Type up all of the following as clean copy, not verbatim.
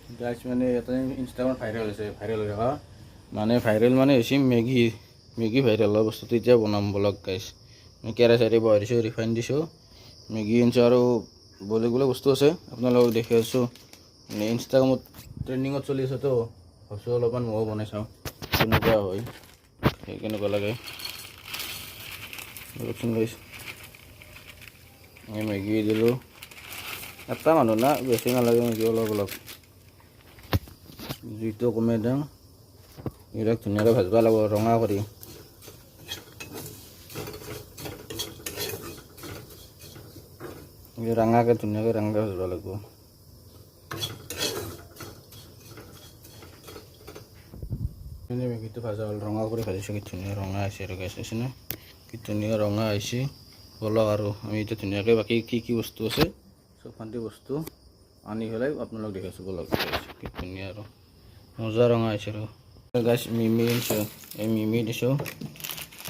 গাইছ মানে এটা ইনষ্টাগ্ৰামত ভাইৰেল হৈছে ভাইৰেল হৈ থকা ভাইৰেল হৈছে মেগী ভাইৰেল হোৱা বস্তুটো এতিয়া বনাম ব্লগ গাইছ মই কেৰাহী চেৰাহী বহাই দিছোঁ ৰিফাইন দিছোঁ মেগী আনিছোঁ আৰু বেলেগ বেলেগ বস্তু আছে আপোনালোকক দেখি আছোঁ মানে ইনষ্টাগ্ৰামত ট্ৰেণ্ডিঙত চলি আছেতো ভাবছোঁ অলপমান ময়ো বনাই চাওঁ কেনেকুৱা হয় কেনেকুৱা লাগে গাইছ মই মেগী দিলোঁ এটা মানুহ না বেছি নালাগে মেগী অলপ অলপ জুইটো কমাই দিওঁ এইবিলাক ধুনীয়াকৈ ভাজিব লাগিব ৰঙা কৰি ৰঙাকৈ ধুনীয়াকৈ ভাজিব লাগিব মেগীটো ভাজা হ'ল ৰঙা কৰি ভাজিছোঁ কি ধুনীয়া ৰঙা আহিছে আৰু গেছ হৈছে না কি ধুনীয়া ৰঙা আহিছে বলক আৰু আমি এতিয়া ধুনীয়াকৈ বাকী কি বস্তু আছে চব ফান্তি বস্তু আনি পেলাই আপোনালোক দেখাইছোঁ বলক কি ধুনীয়া আৰু মজা ৰঙা আহিছে আৰু গাইছ মিমি আনিছোঁ এই মিমি দিছোঁ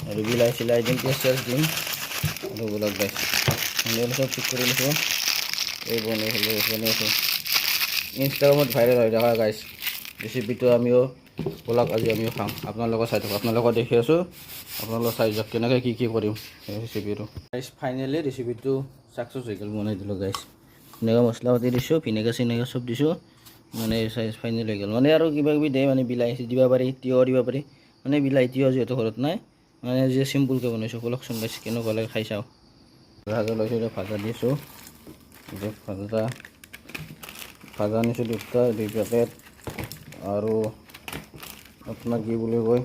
আৰু বিলাহী চিলাই দিম পিঁয়াজ দিম আৰু বলক গাইছ চব ঠিক কৰি লৈছোঁ এই বনাইছোঁ ইনষ্টাগ্ৰামত ভাইৰেল হৈ থকা গাইছ ৰেচিপিটো আমিও বলক আজি আমিও খাম আপোনালোকক চাই থাকক আপোনালোকক দেখি আছোঁ আপোনালোক চাই যাওক কেনেকৈ কি কৰিম এই ৰেচিপিটো গাইছ ফাইনেলি ৰেচিপিটো ছাকচেছ হৈ গ'ল বনাই দিলোঁ গাইছ ধুনীয়াকৈ মছলা পাতি দিছোঁ ভিনেগাৰ চিনেগাৰ চব দিছোঁ চাইজ ফাইনেল হৈ গ'ল আৰু কিবা কিবি দিয়ে বিলাহী দিব পাৰি তিয়ঁহ দিব পাৰি বিলাহী তিয়ঁহ যিহেতু ঘৰত নাই যে চিম্পুলকৈ বনাইছোঁ বলকচোন গাইছ কেনেকুৱা লাগে খাই চাওঁ ভাজা লৈছোঁ ভাজা দিছোঁ ভাজা আনিছোঁ দুই পেকেট আৰু আপোনাক কি বুলি কয়